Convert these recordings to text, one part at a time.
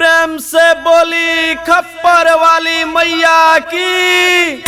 प्रेम से बोली खप्पर वाली मैया की।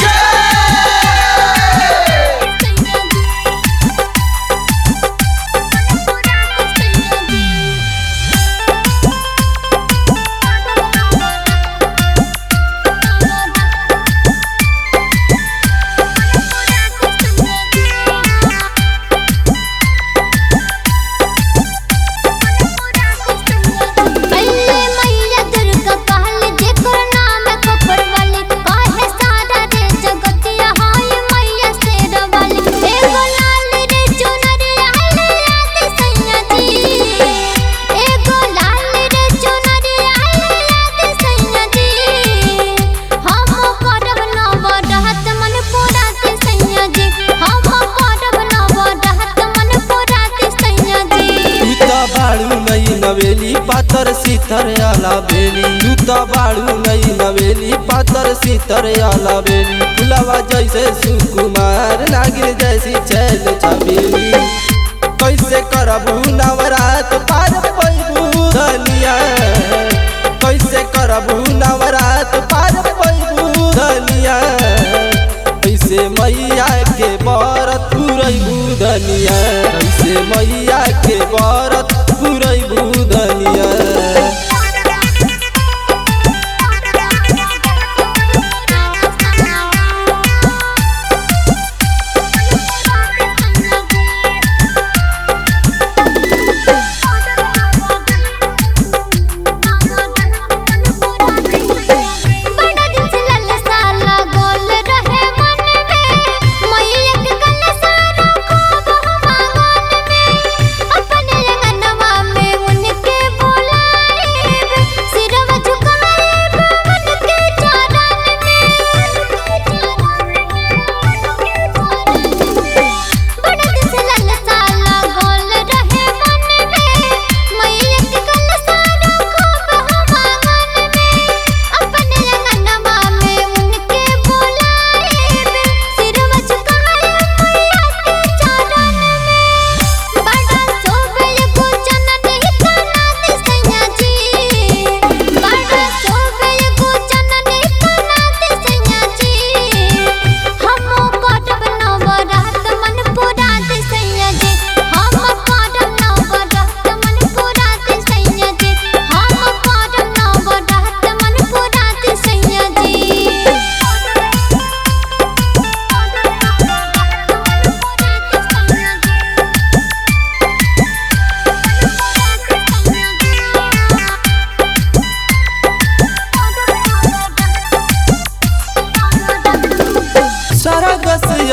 नवेली पातर सीतर आला बेली जूता बाड़ू नई नवेली पातर सीतर आला बेली फुलावा जैसे सुकुमार नागिन जैसी छैल छबेली। कैसे करबू नवरात पार पैबू धनिया, कैसे करबू नवरात पार पैबू धनिया, कैसे मैया के व्रत पुरैबू धनिया, कैसे मैया के व्रत पुरैबू धनिया।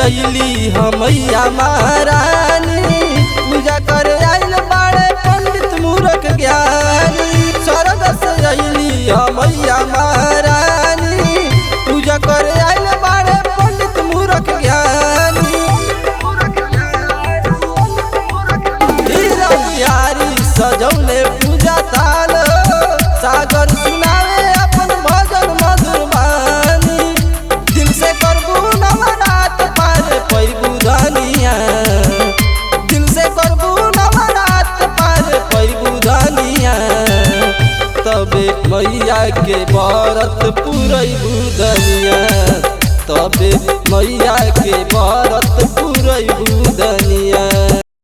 अइली हमैया महारानी पूजा करे आइल बाड़े पंडित मूर्ख ज्ञानी। स्वर्ग से अइली हमैया महारानी पूजा करे आइल बाड़े पंडित मूर्ख ज्ञानी। हीरा बिहारी सजौले पूजा ताल सागर सुनावे अपन भजन मधुर बानी। दिल से करबू नवरात पैबू धनिया, दिल से करबू नवरात पार पैबू धनिया, तबे मैया के व्रत पुरैबू धनिया, तबे मैया के व्रत पुरैबू धनिया।